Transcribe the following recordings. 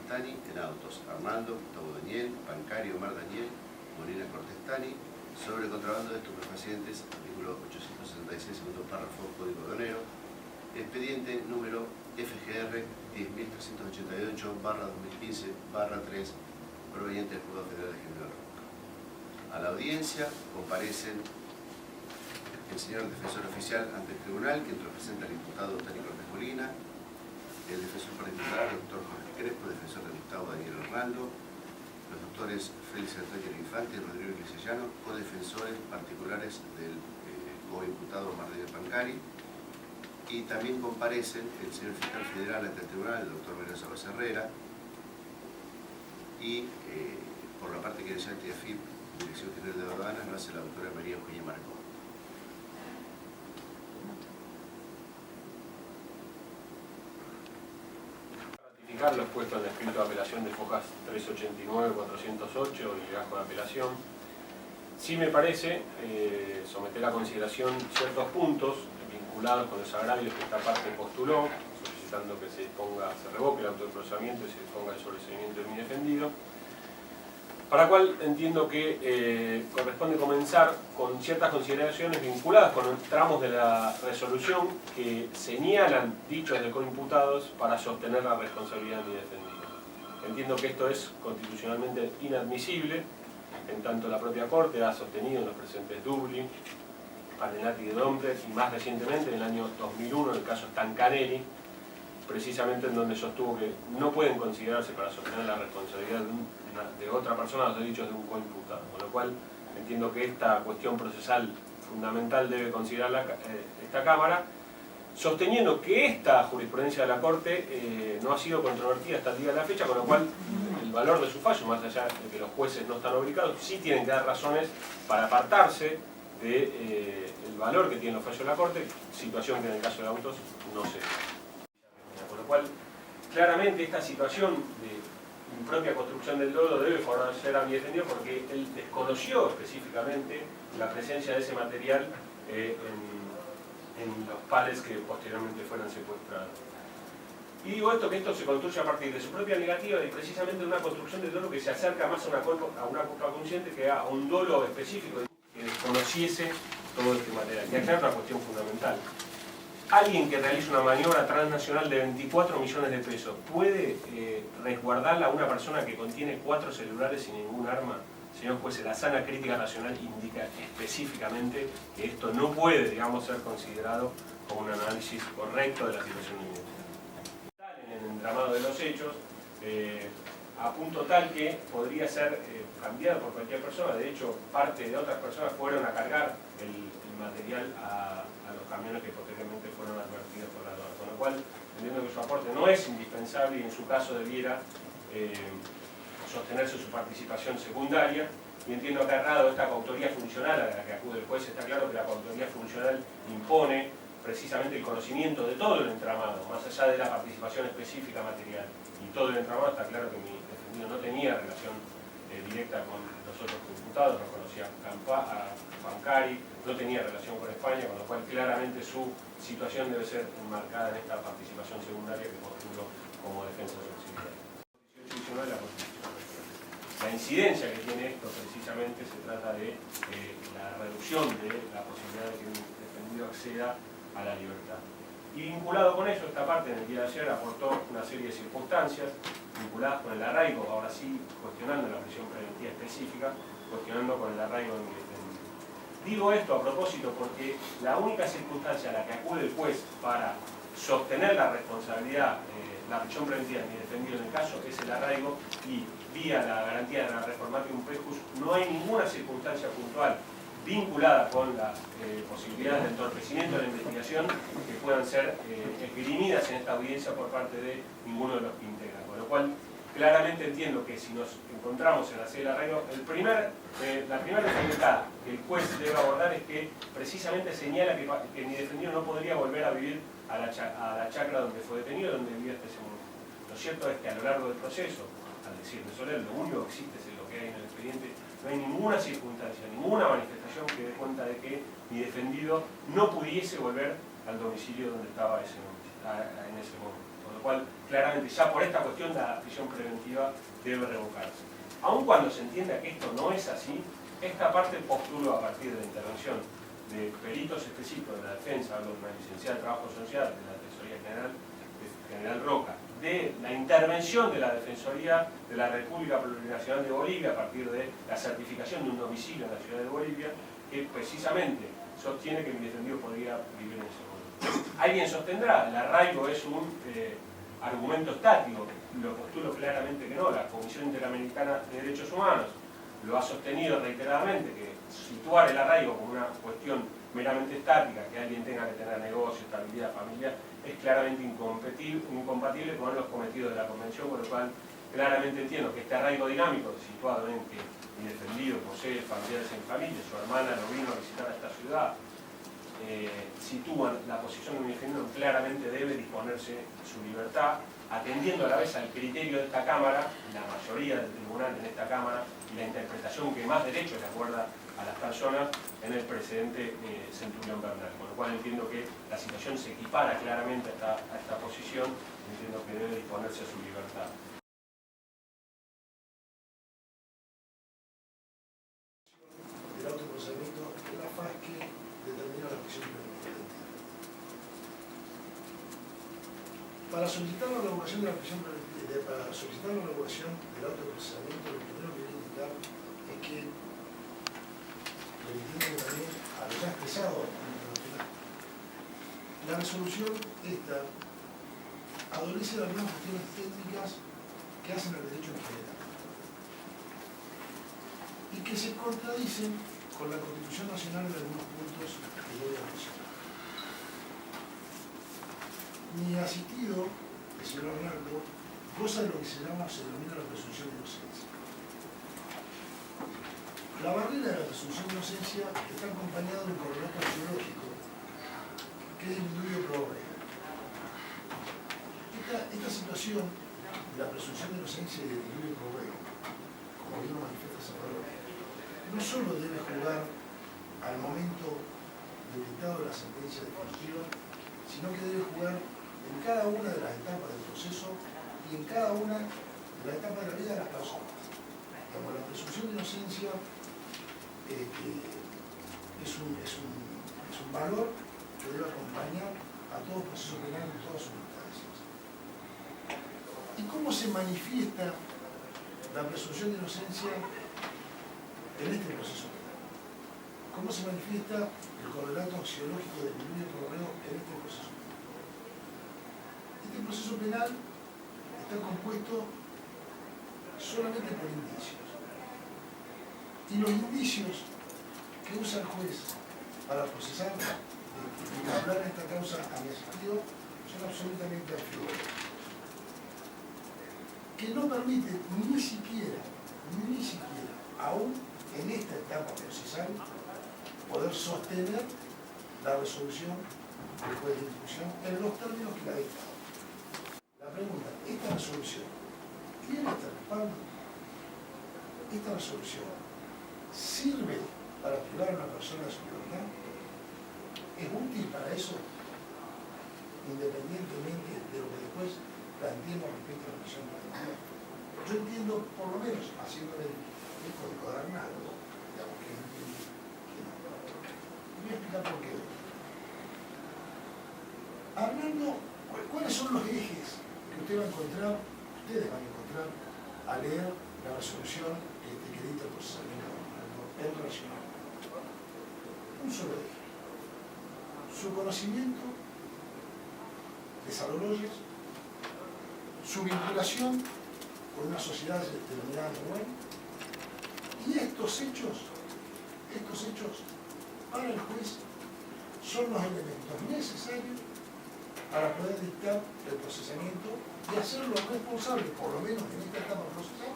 Cortestani en autos, Arnaldo, Gustavo Daniel, Pancari, Omar Daniel, Molina Cortestani, sobre contrabando de estupefacientes, artículo 866, segundo párrafo, Código Aduanero, expediente número FGR 10.388/2015/3, proveniente del Juzgado Federal de General Roca. A la audiencia comparecen el señor defensor oficial ante el tribunal, quien representa al imputado Tani Cortés Molina, el defensor particular, el doctor Jorge Crespo, defensor del Gustavo Daniel Arnaldo, los doctores Félix Antonio Infante y Rodrigo Iglesiano, codefensores particulares del coimputado Omar Daniel Pancari, y también comparecen el señor fiscal federal ante el tribunal, el doctor Mendoza Herrera, y por la parte que decía el TIAFIP, Dirección General de Aduanas, lo hace la doctora María Eugenia Marcó. Los puestos en el escrito de apelación de fojas 389, 408 y legajo de apelación. Sí me parece someter a consideración ciertos puntos vinculados con los agravios que esta parte postuló, solicitando que se revoque el auto de procesamiento y se ponga el sobreseimiento de mi defendido, para la cual entiendo que corresponde comenzar con ciertas consideraciones vinculadas con los tramos de la resolución que señalan dichos de coimputados para sostener la responsabilidad de mi defendido. Entiendo que esto es constitucionalmente inadmisible, en tanto la propia Corte ha sostenido en los presentes Dublin, Ardenati de Domprez y más recientemente en el año 2001 en el caso Stancanelli, precisamente en donde sostuvo que no pueden considerarse para sostener la responsabilidad de otra persona los delitos de un coimputado, con lo cual entiendo que esta cuestión procesal fundamental debe considerar esta Cámara, sosteniendo que esta jurisprudencia de la Corte no ha sido controvertida hasta el día de la fecha, con lo cual el valor de su fallo, más allá de que los jueces no están obligados, sí tienen que dar razones para apartarse del valor que tienen los fallos de la Corte, situación que en el caso de autos no se da. Con lo cual, claramente esta situación de impropia construcción del lodo debe favorecer a mi defendido porque él desconoció específicamente la presencia de ese material en los palets que posteriormente fueran secuestrados. Y digo esto, que esto se construye a partir de su propia negativa y precisamente de una construcción del dolo que se acerca más a una culpa consciente que a un dolo específico que desconociese todo este material. Y acá hay otra cuestión fundamental. Alguien que realiza una maniobra transnacional de 24 millones de pesos, ¿puede resguardarla a una persona que contiene 4 celulares sin ningún arma? Señor juez, la sana crítica nacional indica específicamente que esto no puede, digamos, ser considerado como un análisis correcto de la situación de mi defendido. En el entramado de los hechos, a punto tal que podría ser cambiado por cualquier persona. De hecho, parte de otras personas fueron a cargar el material a los camiones que posteriormente fueron advertidos por la aduana. Con lo cual, entendiendo que su aporte no es indispensable y en su caso debiera sostenerse su participación secundaria, y entiendo que errado esta coautoría funcional a la que acude el juez. Está claro que la coautoría funcional impone precisamente el conocimiento de todo el entramado, más allá de la participación específica material. Y todo el entramado, está claro que mi defendido no tenía relación directa con los otros imputados, no conocía a Pancari, no tenía relación con España, con lo cual claramente su situación debe ser enmarcada en esta participación secundaria que postulo como defensa subsidiaria. La incidencia que tiene esto precisamente se trata de la reducción de la posibilidad de que un defendido acceda a la libertad. Y vinculado con eso, esta parte en el día de ayer aportó una serie de circunstancias vinculadas con el arraigo, ahora sí cuestionando la prisión preventiva específica, cuestionando con el arraigo de mi defendido. Digo esto a propósito porque la única circunstancia a la que acude el juez para sostener la responsabilidad, la prisión preventiva de mi defendido en el caso, es el arraigo, y vía la garantía de la reformatium pecus no hay ninguna circunstancia puntual vinculada con las posibilidades de entorpecimiento de la investigación que puedan ser esgrimidas en esta audiencia por parte de ninguno de los que integran. Con lo cual, claramente entiendo que si nos encontramos en la sede del arraigo, la primera dificultad que el juez debe abordar es que precisamente señala que mi defendido no podría volver a vivir a la chacra donde fue detenido, donde vivía hasta ese momento. Lo cierto es que a lo largo del proceso, al decir de Soler, lo único que existe es lo que hay en el expediente, no hay ninguna circunstancia, ninguna manifestación que dé cuenta de que mi defendido no pudiese volver al domicilio donde estaba en ese momento. con lo cual claramente ya por esta cuestión la prisión preventiva debe revocarse. Aun cuando se entienda que esto no es así, esta parte postulo a partir de la intervención de peritos específicos de la defensa, hablo de una licenciada de Trabajo Social de la Defensoría General Roca, de la intervención de la Defensoría de la República Plurinacional de Bolivia a partir de la certificación de un domicilio en la ciudad de Bolivia, que precisamente sostiene que mi defendido podría vivir en ese momento. Alguien sostendrá, el arraigo es un argumento estático, lo postulo claramente que no. La Comisión Interamericana de Derechos Humanos lo ha sostenido reiteradamente, que situar el arraigo como una cuestión meramente estática, que alguien tenga que tener negocio, estabilidad, familia, es claramente incompatible con los cometidos de la Convención, por lo cual claramente entiendo que este arraigo dinámico, situado en que mi defendido posee familiares en familia, su hermana lo vino a visitar a esta ciudad, sitúan la posición de mi defendido, claramente debe disponerse su libertad, atendiendo a la vez al criterio de esta Cámara, la mayoría del tribunal en esta Cámara, y la interpretación que más derechos le acuerda a las personas en el precedente Centurión Bernal. Con lo cual entiendo que la situación se equipara claramente a esta posición, entiendo que debe disponerse su libertad. El autoprocesamiento es la faz que determina la prisión preventiva. Para solicitar la elaboración de la prisión preventiva, para solicitar la elaboración del autoprocesamiento, lo primero que quiero indicar es que lo entiendo también a lo ya expresado la resolución esta adolece de algunas cuestiones técnicas que hacen al derecho en general y que se contradicen con la Constitución Nacional en algunos puntos que yo voy a mencionar. Mi asistido, el señor Arnaldo, goza de lo que se denomina la presunción de inocencia. La barrera de la presunción de inocencia está acompañada de un correlato axiológico que es el diluvio pro reo. Esta situación de la presunción de inocencia y del diluvio pro reo, como bien lo manifiesta Salvador, no solo debe jugar al momento del dictado de la sentencia definitiva, sino que debe jugar en cada una de las etapas del proceso y en cada una de las etapas de la vida de las personas. Como la presunción de inocencia es un valor que debe acompañar a todo proceso penal en todas sus instancias. ¿Y cómo se manifiesta la presunción de inocencia en este proceso penal? ¿Cómo se manifiesta el correlato axiológico del diluvio pro reo en este proceso penal? Este proceso penal está compuesto solamente por indicios. Y los indicios que usa el juez para procesar y hablar en esta causa a mi asistido son absolutamente absurdos, que no permiten ni siquiera, aún en esta etapa procesal, poder sostener la resolución del juez de instrucción en los términos que la ha dictado. La pregunta, ¿esta resolución tiene este respaldo? ¿Esta resolución sirve para privar a una persona de su libertad? ¿Es útil para eso? Independientemente de lo que después planteemos respecto a la prisión preventiva. Yo entiendo, por lo menos, haciéndole el código de Arnaldo, digamos que entiendo que no. Y voy a explicar por qué. Arnaldo, ¿cuáles son los ejes que ustedes van a encontrar al leer la resolución que dicta el procesamiento en relación? Un solo eje: su conocimiento de Saloloyes, su vinculación con una sociedad denominada Noel, y estos hechos para el juez son los elementos necesarios para poder dictar el procesamiento y hacerlo responsable, por lo menos en esta etapa procesal,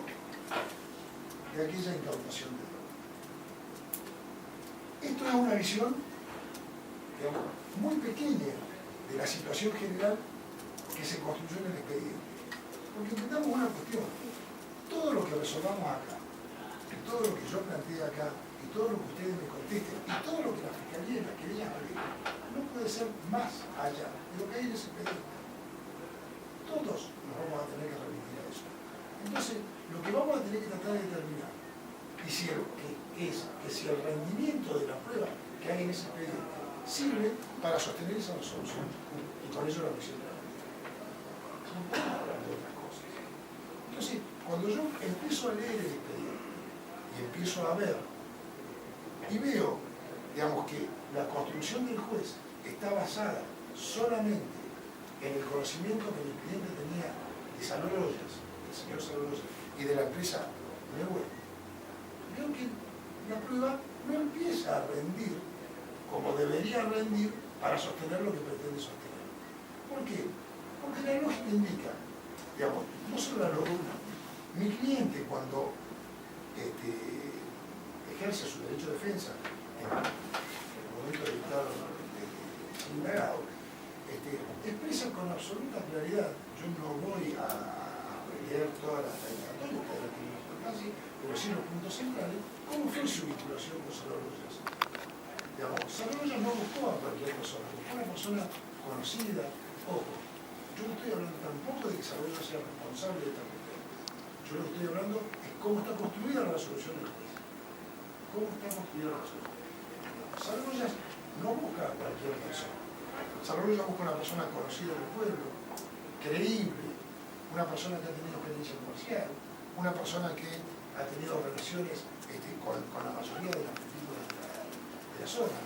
de aquella incautación de droga. Esto es una visión, digamos, muy pequeña de la situación general que se construyó en el expediente. Porque entendamos una cuestión: todo lo que resolvamos acá, y todo lo que yo planteé acá, y todo lo que ustedes me contesten, y todo lo que la Fiscalía y la querella aleguen, no puede ser más allá de lo que hay en ese expediente. todos nos vamos a tener que remitir a eso. Entonces, lo que vamos a tener que tratar de determinar es que si el rendimiento de la prueba que hay en ese expediente sirve para sostener esa resolución y con ello la presión de la medida. No podemos hablar de otras cosas. Entonces, cuando yo empiezo a leer el expediente y empiezo a ver y veo, digamos, que la construcción del juez está basada solamente en el conocimiento que mi cliente tenía de Saloroyas, del señor Saloroyas, y de la empresa Neuer, veo que la prueba no empieza a rendir como debería rendir para sostener lo que pretende sostener. ¿Por qué? Porque la lógica indica, digamos, no solo la lógica, mi cliente cuando ejerce su derecho de defensa en el momento de dictar el indagado, expresa con absoluta claridad, yo no voy a leer todas las declaratorias que la tiene casi, pero sí los puntos centrales, cómo fue su vinculación con Saloroyas. Saloroyas no buscó a cualquier persona, buscó a una persona conocida. Ojo, yo no estoy hablando tampoco de que Saloroyas sea responsable de esta cuestión. Yo lo que estoy hablando es cómo está construida la resolución del juez. ¿Cómo está construida la resolución? Saloroyas no busca a cualquier persona. Saloroyas busca a una persona conocida del pueblo, creíble, una persona que ha tenido experiencia comercial, una persona que ha tenido relaciones con la mayoría de las películas de la zona,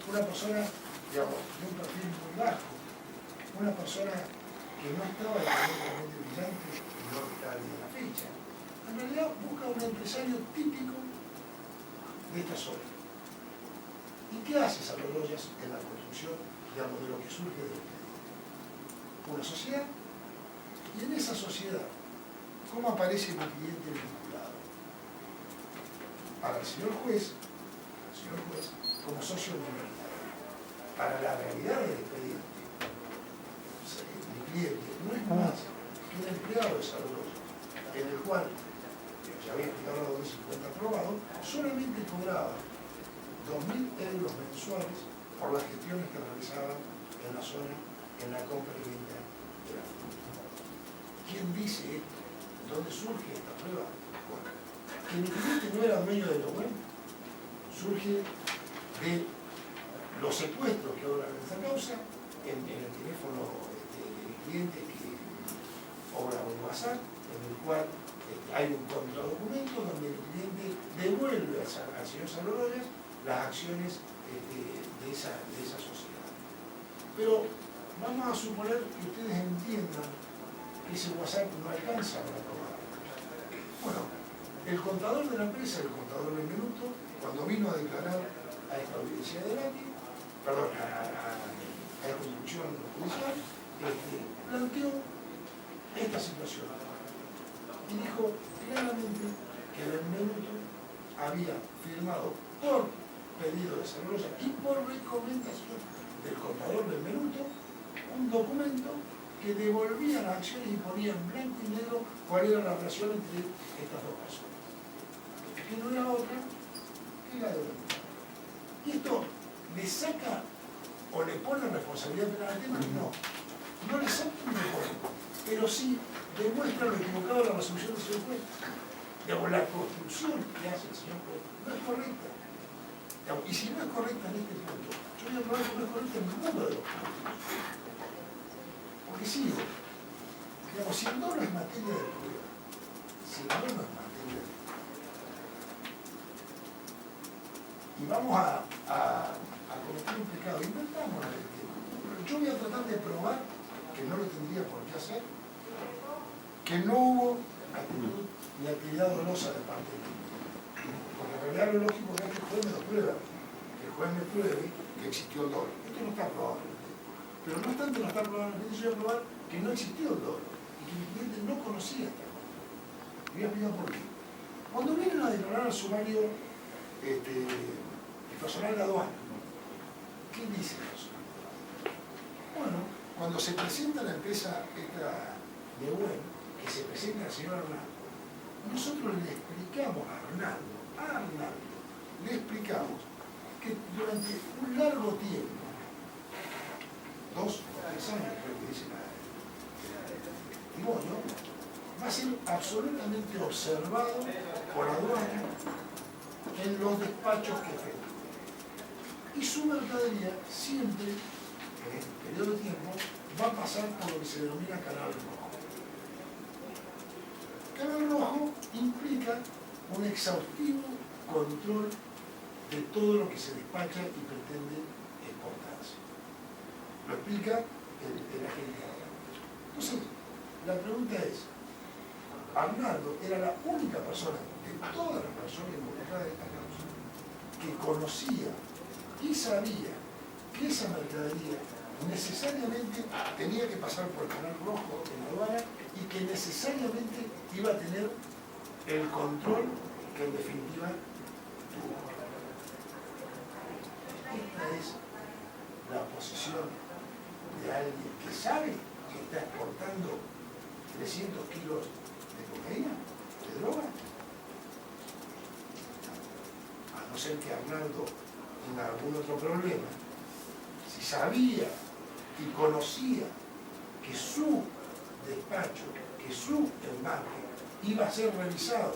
una persona, digamos, de un perfil muy bajo, una persona que no estaba económicamente brillante y no está al día de la fecha. En realidad busca un empresario típico de esta zona. ¿Y qué hace Saloroyas en la construcción, digamos, de lo que surge del expediente? Una sociedad, y en esa sociedad, ¿cómo aparece mi cliente vinculado? Para el señor juez, como socio minoritario. Para la realidad del expediente, mi cliente no es más que un empleado de Saloroyas, en el cual, ya había explicado la 250 aprobado, solamente cobraba 2.000 euros mensuales por las gestiones que realizaban en la zona, en la compra y venta de la fruta. ¿Quién dice esto? ¿Dónde surge esta prueba? Bueno, que mi cliente no era dueño de lo bueno, surge de los secuestros que obran en esta causa, en el teléfono de mi cliente que obra un WhatsApp, en el cual hay un contradocumento donde el cliente devuelve al señor Saloroyas las acciones de esa sociedad. Pero vamos a suponer que ustedes entiendan que ese WhatsApp no alcanza para probar. Bueno, el contador de la empresa, el contador Benvenuto, cuando vino a declarar a esta audiencia de Lati, perdón, a esta instrucción judicial, planteó esta situación y dijo claramente que Benvenuto había firmado por pedido de Saloroyas y por recomendación del contador Benvenuto un documento que devolvía las acciones y ponía en blanco y negro cuál era la relación entre estas dos personas. Que no era otra que la de Benvenuto. ¿Y esto le saca o le pone responsabilidad penal al tema? No. No le saca ni le pone. Pero sí demuestra lo equivocado de la resolución del señor juez. Digamos, la construcción que hace el señor juez no es correcta. Digamos, y si no es correcta en este punto, yo voy a probar que no es correcta en ninguno de los puntos. Porque sigo. Digamos, si el dolo es materia de prueba, si el dolo es materia de prueba, y vamos a cometer un pecado, inventamos el tema. Yo voy a tratar de probar que no lo tendría por qué hacer, que no hubo actitud ni actividad dolosa de parte de mí. Porque en realidad lo lógico es que el juez me lo prueba, que el juez me pruebe que existió el dolo. Esto no está probado. Pero no obstante no está probado, yo voy a probar que no existió el dolo y que mi cliente no conocía esta cosa. Y voy a explicar por qué. Cuando vienen a declarar al sumario el personal de aduana, ¿qué dice el personal de aduana? Bueno, cuando se presenta la empresa esta de web, que se presenta el señor Arnaldo, nosotros le explicamos a Arnaldo, le explicamos que durante un largo tiempo, 2 o 3 años, creo que dice testimonio, va a ser absolutamente observado por la aduana en los despachos que efectúa. Y su mercadería siempre, en este periodo de tiempo, va a pasar por lo que se denomina canal rojo. Canal rojo implica un exhaustivo control de todo lo que se despacha y pretende exportarse. Lo explica el agente. Entonces, la pregunta es, Arnaldo era la única persona de todas las personas involucradas en esta causa que conocía y sabía que esa mercadería necesariamente tenía que pasar por el canal rojo en la aduana y que necesariamente iba a tener el control que en definitiva tuvo. Esta es la posición de alguien que sabe que está exportando 300 kilos de cocaína, de droga. A no ser que Arnaldo tenga algún otro problema, si sabía y conocía que su despacho, que su embarque iba a ser revisado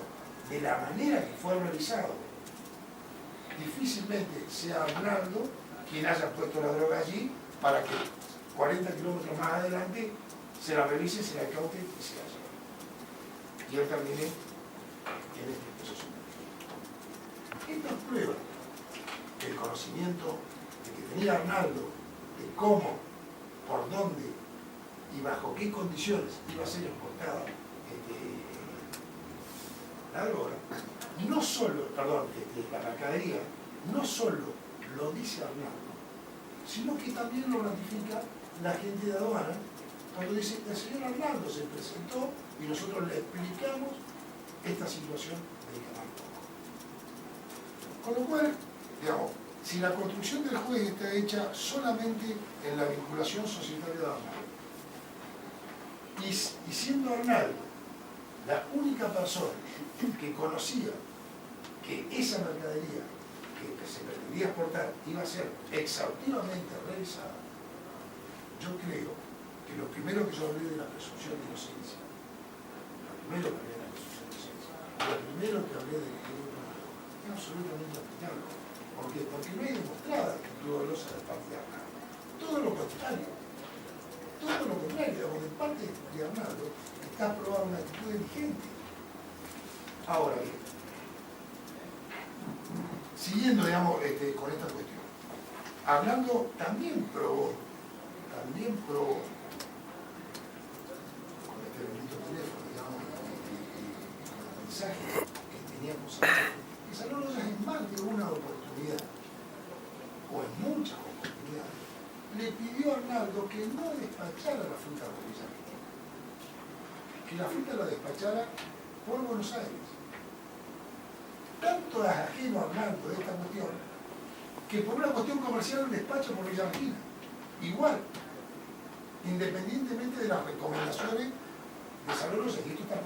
de la manera que fue revisado, difícilmente sea Arnaldo quien haya puesto la droga allí para que 40 kilómetros más adelante se la revise, se la caute y se la lleve. Y él termine en este proceso. Estas pruebas del conocimiento de que tenía Arnaldo de cómo, por dónde y bajo qué condiciones iba a ser exportada la droga, no solo, perdón, la mercadería, no solo lo dice Arnaldo, sino que también lo ratifica la gente de aduana cuando dice, el señor Arnaldo se presentó y nosotros le explicamos esta situación del canal rojo. Con lo cual, digamos, si la construcción del juez está hecha solamente en la vinculación societaria de Arnaldo, y siendo Arnaldo la única persona que conocía que esa mercadería que se pretendía exportar iba a ser exhaustivamente revisada, yo creo que lo primero que yo hablé de la presunción de inocencia, lo primero que hablé de la presunción de inocencia, lo primero que hablé de que es absolutamente aplicable. ¿Por qué? Porque no hay demostrada actitud dolosa de parte de Arnaldo. Todo lo contrario. Todo lo contrario, digamos, de parte de Arnaldo está aprobada una actitud diligente. Ahora bien, siguiendo, digamos, con esta cuestión, Arnaldo también probó con este bendito teléfono, digamos, y con el mensaje que teníamos que Salón Rosas en más de una oportunidad, o en muchas oportunidades, le pidió a Arnaldo que no despachara la fruta por Villa Argentina, que la fruta la despachara por Buenos Aires. Tanto es ajeno a Arnaldo de esta cuestión, que por una cuestión comercial el despacho por Villa Argentina. Igual, independientemente de las recomendaciones de Salón Rosas, y esto está